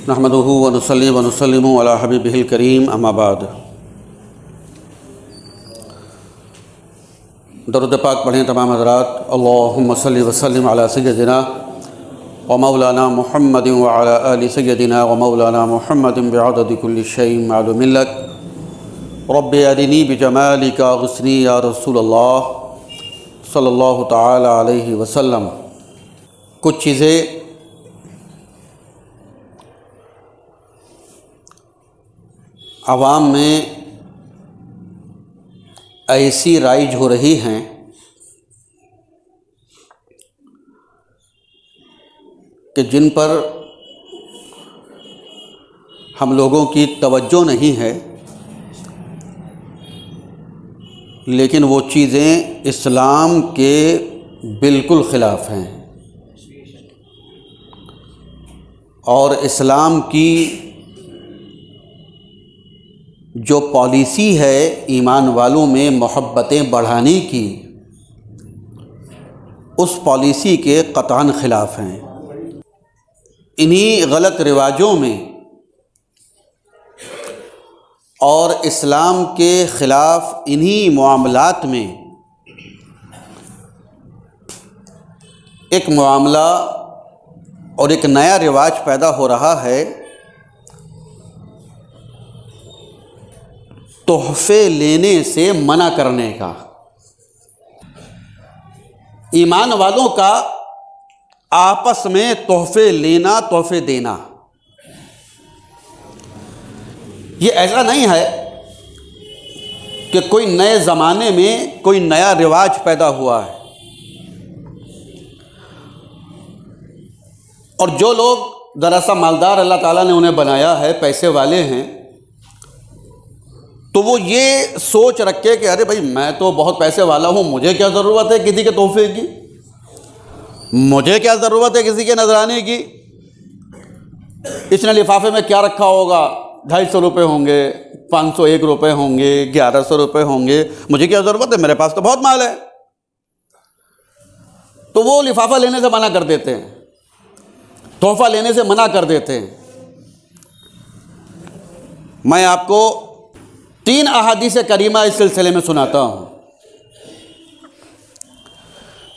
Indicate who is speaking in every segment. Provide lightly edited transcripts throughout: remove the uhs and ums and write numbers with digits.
Speaker 1: नहमदुहु व नुसल्ली व नुसल्लिमु अला हबीबिहिल करीम अम्मा बाद। दरूद पाक पढ़ें तमाम हज़रात। अल्लाहुम्मा सल्लि व सल्लिम अला सय्यदिना व मौलाना मुहम्मदिन व अला आलि सय्यदिना व मौलाना मुहम्मदिन बिअददि कुल्लि शैइन मालूमिन लक रब्बि अरिनी बिजमालिका गुस्नी या रसूलल्लाह सल्लल्लाहु तआला अलैहि वसल्लम। कुछ चीज़ें आवाम में ऐसी राइज हो रही हैं कि जिन पर हम लोगों की तवज्जो नहीं है, लेकिन वो चीज़ें इस्लाम के बिल्कुल ख़िलाफ़ हैं और इस्लाम की जो पॉलिसी है ईमान वालों में मोहब्बतें बढ़ाने की, उस पॉलिसी के क़तअन ख़िलाफ़ हैं। इन्हीं गलत रिवाजों में और इस्लाम के ख़िलाफ़ इन्हीं मुआमलात में एक मुआमला और एक नया रिवाज पैदा हो रहा है, तोहफ़े लेने से मना करने का। ईमान वालों का आपस में तोहफ़े लेना, तोहफ़े देना, ये ऐसा नहीं है कि कोई नए ज़माने में कोई नया रिवाज पैदा हुआ है और जो लोग ज़रा मालदार अल्लाह ताला ने उन्हें बनाया है, पैसे वाले हैं, तो वो ये सोच रखे कि अरे भाई मैं तो बहुत पैसे वाला हूँ, मुझे क्या ज़रूरत है किसी के तोहफे की, मुझे क्या ज़रूरत है किसी के नजराने की। इसने लिफाफे में क्या रखा होगा, 250 रुपये होंगे, 501 रुपये होंगे, 1100 रुपये होंगे, मुझे क्या ज़रूरत है, मेरे पास तो बहुत माल है। तो वो लिफाफा लेने से मना कर देते हैं, तोहफा लेने से मना कर देते हैं। मैं आपको 3 अहादीस करीमा इस सिलसिले में सुनाता हूँ।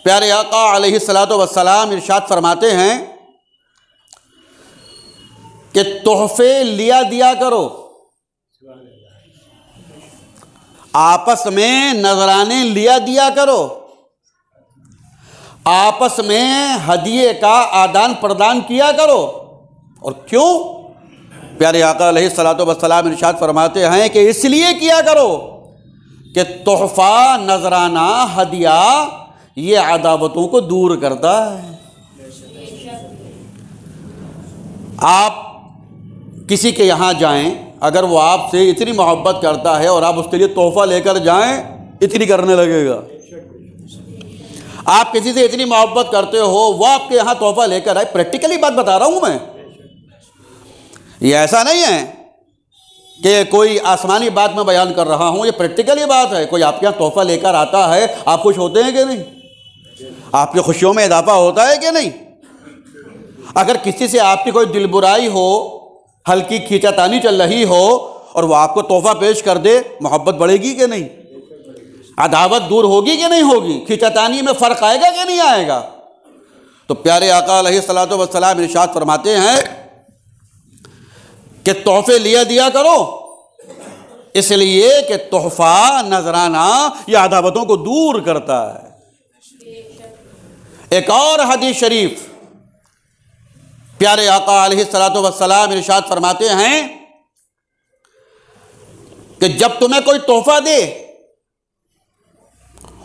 Speaker 1: प्यारे आका अलैहिस्सलातु वस्सलाम इरशाद फरमाते हैं कि तोहफे लिया दिया करो, आपस में नजराने लिया दिया करो, आपस में हदिये का आदान प्रदान किया करो। और क्यों? प्यारे आका अलैहिस्सलातु वस्सलाम इरशाद फरमाते हैं कि इसलिए किया करो कि तोहफ़ा, नजराना, हदिया ये अदावतों को दूर करता है। आप किसी के यहाँ जाएं, अगर वो आपसे इतनी मोहब्बत करता है और आप उसके लिए तोहफ़ा लेकर जाएं, इतनी करने लगेगा। आप किसी से इतनी मोहब्बत करते हो, वो आपके यहाँ तोहफ़ा लेकर आए, प्रैक्टिकली बात बता रहा हूँ मैं, ये ऐसा नहीं है कि कोई आसमानी बात मैं बयान कर रहा हूँ, ये प्रैक्टिकली बात है। कोई आपके यहाँ तोहफ़ा लेकर आता है, आप खुश होते हैं कि नहीं? आपकी खुशियों में इजाफा होता है कि नहीं? अगर किसी से आपकी कोई दिल बुराई हो, हल्की खींचातानी चल रही हो और वो आपको तोहफ़ा पेश कर दे, मोहब्बत बढ़ेगी कि नहीं? अदावत दूर होगी कि नहीं होगी? खींचातानी में फ़र्क आएगा कि नहीं आएगा? तो प्यारे आका अलैहिस्सलातु वस्सलाम इरशाद फरमाते हैं कि तोहफे लिया दिया करो, इसलिए कि तोहफा, नजराना यह अदावतों को दूर करता है। एक और हदीस शरीफ प्यारे आका अलैहिस्सलातु वस्सलाम इरशाद फरमाते हैं कि जब तुम्हें कोई तोहफा दे,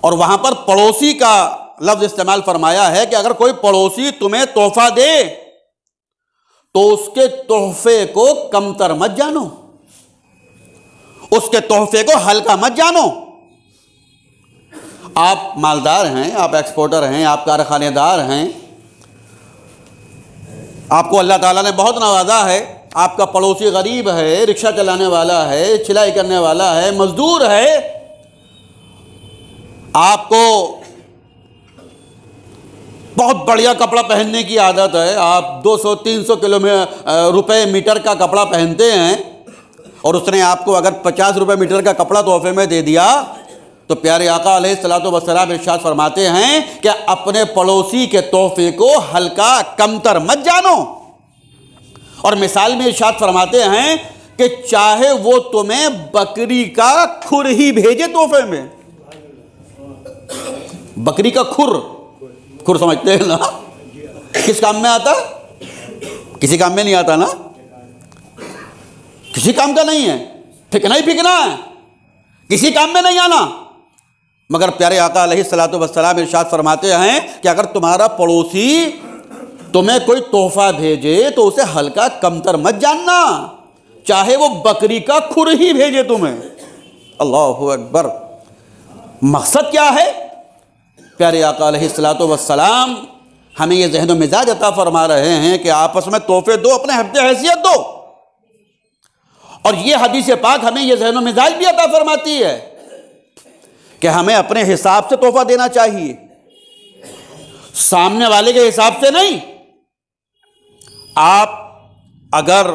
Speaker 1: और वहां पर पड़ोसी का लफ्ज इस्तेमाल फरमाया है कि अगर कोई पड़ोसी तुम्हें तोहफा दे तो उसके तोहफे को कमतर मत जानो, उसके तोहफे को हल्का मत जानो। आप मालदार हैं, आप एक्सपोर्टर हैं, आप कारखानेदार हैं, आपको अल्लाह ताला ने बहुत नवाजा है। आपका पड़ोसी गरीब है, रिक्शा चलाने वाला है, सिलाई करने वाला है, मजदूर है, आपको बहुत बढ़िया कपड़ा पहनने की आदत है, आप 200-300 रुपए मीटर का कपड़ा पहनते हैं और उसने आपको अगर 50 रुपए मीटर का कपड़ा तोहफे में दे दिया, तो प्यारे आका अलैहिस्सलातु वस्सलाम इरशाद फरमाते हैं कि अपने पड़ोसी के तोहफे को हल्का कमतर मत जानो। और मिसाल में इरशाद फरमाते हैं कि चाहे वो तुम्हें बकरी का खुर ही भेजे तोहफे में। बकरी का खुर समझते हैं ना, किस काम में आता? किसी काम में नहीं आता ना, किसी काम का नहीं है, फेंकना ही फेंकना है, किसी काम में नहीं आना। मगर प्यारे आका अलैहिस्सलातु वस्सलाम इरशाद फरमाते हैं कि अगर तुम्हारा पड़ोसी तुम्हें कोई तोहफा भेजे तो उसे हल्का कमतर मत जानना, चाहे वो बकरी का खुर ही भेजे तुम्हें। अल्लाहु अकबर। मकसद क्या है? प्यारे आका अलैहिस्सलातु वस्सलाम हमें ये ज़हन व मिजाज अता फरमा रहे हैं कि आपस में तोहफे दो, अपने हफ्ते हैसियत दो। और ये हदीस पाक हमें ये ज़हन व मिजाज भी अता फरमाती है कि हमें अपने हिसाब से तोहफा देना चाहिए, सामने वाले के हिसाब से नहीं। आप अगर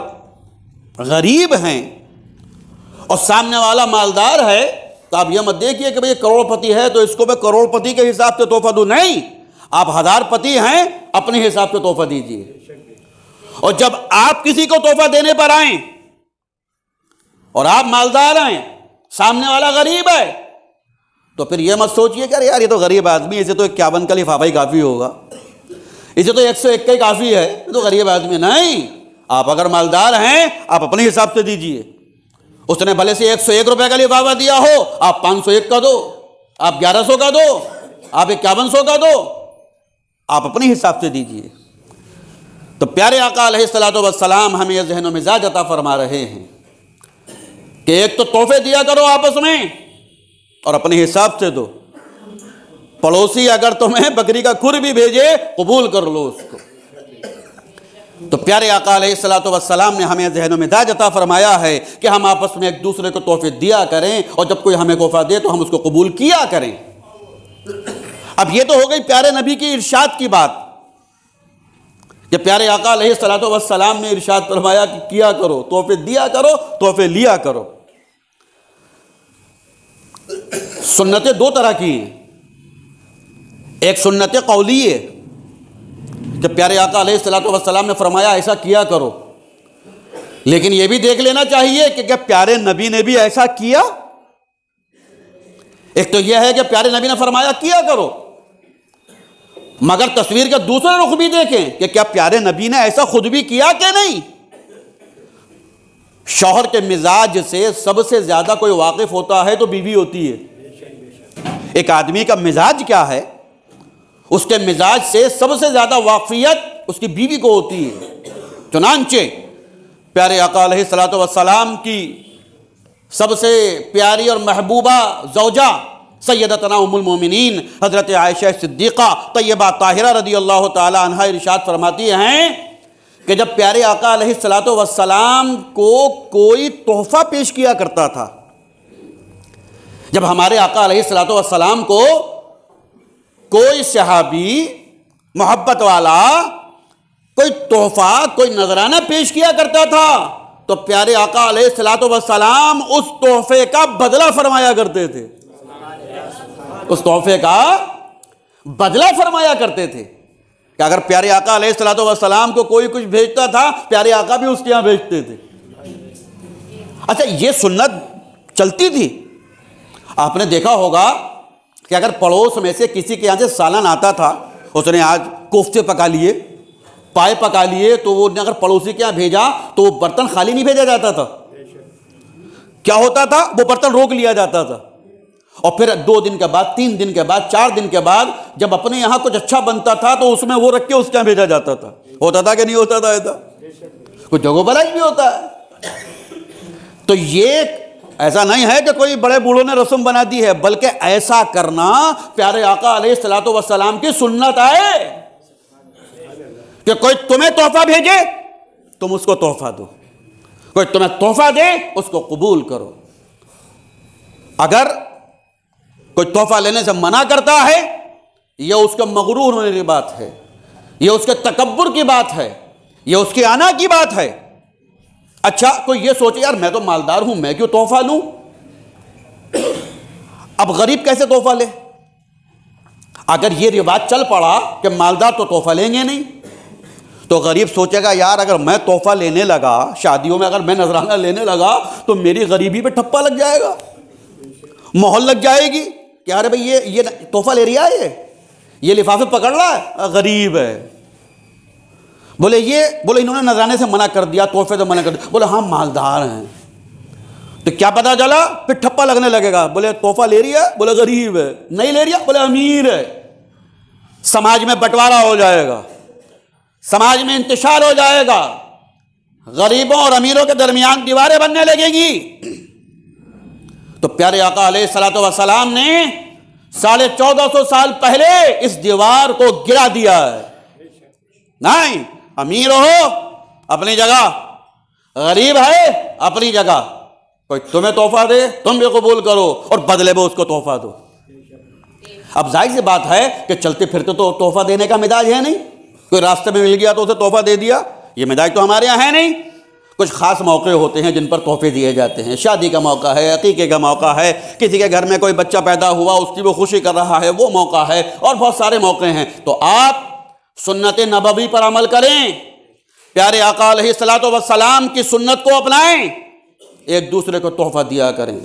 Speaker 1: गरीब हैं और सामने वाला मालदार है तो आप यह मत देखिए कि भाई करोड़पति है तो इसको मैं करोड़पति के हिसाब से तोहफा दूं। नहीं, आप हजारपति हैं, अपने हिसाब से तोहफा दीजिए। और जब आप किसी को तोहफा देने पर आए और आप मालदार हैं, सामने वाला गरीब है, तो फिर यह मत सोचिए कि अरे यार ये तो गरीब आदमी, इसे तो 51 का लिफाफा ही काफ़ी होगा, इसे तो 101 का ही काफ़ी है, ये तो गरीब आदमी। नहीं, आप अगर मालदार हैं आप अपने हिसाब से दीजिए। उसने भले से 101 रुपए का लिफाफा दिया हो, आप 501 का दो, आप 1100 का दो, आप 5100 का दो, आप अपने हिसाब से दीजिए। तो प्यारे आका अलैहिस्सलातु वस्सलाम हमें यह ज़हन व मिजाज अता फरमा रहे हैं कि एक तो तोहफे दिया करो आपस में और अपने हिसाब से दो। पड़ोसी अगर तुम्हें बकरी का खुर भी भेजे, कबूल कर लो उसको। तो प्यारे आका अलैहिस्सलातु वस्सलाम ने हमें ज़हन व मिजाज अता फरमाया है कि हम आपस में एक दूसरे को तोहफे दिया करें और जब कोई हमें तोहफा दे तो हम उसको कबूल किया करें। अब ये तो हो गई प्यारे नबी की इरशाद की बात कि प्यारे आका अलैहिस्सलातु वस्सलाम ने इरशाद फरमाया कि किया करो, तोहफे दिया करो, तोहफे लिया करो। सुन्नतें दो तरह की हैं, एक सुन्नत कौली है कि प्यारे आका अलैहिस्सलातु वस्सलाम ने फरमाया ऐसा किया करो, लेकिन यह भी देख लेना चाहिए कि क्या प्यारे नबी ने भी ऐसा किया। एक तो यह है कि प्यारे नबी ने फरमाया किया करो, मगर तस्वीर का दूसरा रुख भी देखें कि क्या प्यारे नबी ने ऐसा खुद भी किया कि नहीं। शौहर के मिजाज से सबसे ज्यादा कोई वाकिफ होता है तो बीवी होती है। एक आदमी का मिजाज क्या है, उसके मिजाज से सबसे ज्यादा वाकफियत उसकी बीवी को होती है। चुनांचे प्यारे आका अलैहिस्सलातु वस्सलाम की सबसे प्यारी और महबूबा ज़ौजा सैयदतना उम्मुल मोमिनीन हज़रत आयशा सिद्दीक़ा तय्यबा ताहिरा रज़ियल्लाहु ताला अन्हा इरशाद फरमाती हैं कि जब प्यारे आका अलैहिस्सलातु वस्सलाम को कोई तोहफ़ा पेश किया करता था, जब हमारे आका अलैहिस्सलातु वस्सलाम को कोई सहाबी मोहब्बत वाला कोई तोहफ़ा, कोई नजराना पेश किया करता था, तो प्यारे आका अलैहिस्सलातु वस्सलाम उस तोहफे का बदला फरमाया करते थे। उस तोहफे का बदला फरमाया करते थे कि अगर प्यारे आका अलैहिस्सलातु वस्सलाम को कोई कुछ भेजता था, प्यारे आका भी उसके यहां भेजते थे। अच्छा, ये सुन्नत चलती थी। आपने देखा होगा कि अगर पड़ोस में से किसी के यहां से सालन आता था, उसने आज कोफ्ते पका लिए, पाए पका लिए, तो वो अगर पड़ोसी के यहाँ भेजा तो वो बर्तन खाली नहीं भेजा जाता था। क्या होता था, वो बर्तन रोक लिया जाता था और फिर 2 दिन के बाद, 3 दिन के बाद, 4 दिन के बाद जब अपने यहाँ कुछ अच्छा बनता था तो उसमें वो रख के उसके यहाँ भेजा जाता था। होता था कि नहीं होता था? ऐसा कुछ जगहों पर भी होता है। तो ये ऐसा नहीं है कि कोई बड़े बूढ़ों ने रस्म बना दी है, बल्कि ऐसा करना प्यारे आका अलैहिस्सलातु वस्सलाम की सुन्नत है कि कोई तुम्हें तोहफा भेजे तुम उसको तोहफा दो, कोई तुम्हें तोहफा दे उसको कबूल करो। अगर कोई तोहफा लेने से मना करता है ये उसके मगरूर होने की बात है, ये उसके तकब्बुर की बात है, ये उसके आना की बात है। अच्छा, कोई ये सोचे यार मैं तो मालदार हूं, मैं क्यों तोहफा लूं? अब गरीब कैसे तोहफा ले? अगर ये रिवाज चल पड़ा कि मालदार तो तोहफा लेंगे नहीं, तो गरीब सोचेगा यार अगर मैं तोहफा लेने लगा, शादियों में अगर मैं नजराना लेने लगा तो मेरी गरीबी पे ठप्पा लग जाएगा, मोहर लग जाएगी कि अरे भाई ये तोहफा ले रहा है, ये लिफाफे पकड़ रहा है, गरीब है। बोले इन्होंने नजराने से मना कर दिया, तोहफे से मना कर दिया। बोले हाँ मालदार हैं। तो क्या पता चला? फिर ठप्पा लगने लगेगा। बोले तोहफा ले रही है, बोले गरीब है। नहीं ले रही है, बोले अमीर है। समाज में बंटवारा हो जाएगा, समाज में इंतशार हो जाएगा, गरीबों और अमीरों के दरमियान दीवारें बनने लगेगी। तो प्यारे आका अलैहिस्सलातु वस्सलाम ने 1450 साल पहले इस दीवार को गिरा दिया है। नहीं, अमीर हो अपनी जगह, गरीब है अपनी जगह। कोई तुम्हें तोहफा दे, तुम भी कबूल करो और बदले में उसको तोहफा दो। अब जाहिर सी बात है कि चलते फिरते तो तोहफा देने का मिजाज है नहीं। कोई रास्ते में मिल गया तो उसे तोहफा दे दिया, ये मिजाज तो हमारे यहाँ है नहीं। कुछ खास मौके होते हैं जिन पर तोहफे दिए जाते हैं। शादी का मौका है, अकीके का मौका है, किसी के घर में कोई बच्चा पैदा हुआ उसकी वो खुशी कर रहा है, वो मौका है, और बहुत सारे मौके हैं। तो आप सुन्नत नबवी पर अमल करें, प्यारे आका अलैहिस्सलातु वस्सलाम की सुन्नत को अपनाएं, एक दूसरे को तोहफा दिया करें।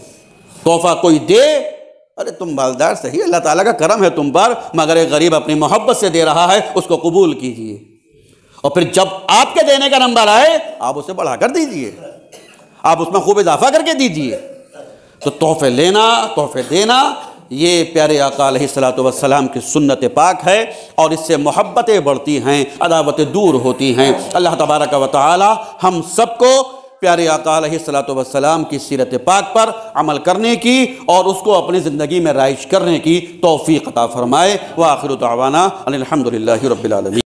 Speaker 1: तोहफा कोई दे, अरे तुम मालदार सही, अल्लाह ताला का करम है तुम पर, मगर एक गरीब अपनी मोहब्बत से दे रहा है, उसको कबूल कीजिए। और फिर जब आपके देने का नंबर आए आप उसे बढ़ाकर दीजिए, आप उसमें खूब इजाफा करके दीजिए। तो तोहफे लेना, तोहफे देना, ये प्यारे आका अलैहिस्सलातु वस्सलाम की सुन्नत पाक है, और इससे मोहब्बतें बढ़ती हैं, अदावतें दूर होती हैं। अल्लाह तबारक व तआला हम सबको प्यारे आका अलैहिस्सलातु वस्सलाम की सीरत पाक पर अमल करने की और उसको अपनी ज़िंदगी में राइज करने की तौफीक अता फरमाए। व आखिरु दावाना अनिल हम्दुलिल्लाहि रब्बिल आलमीन।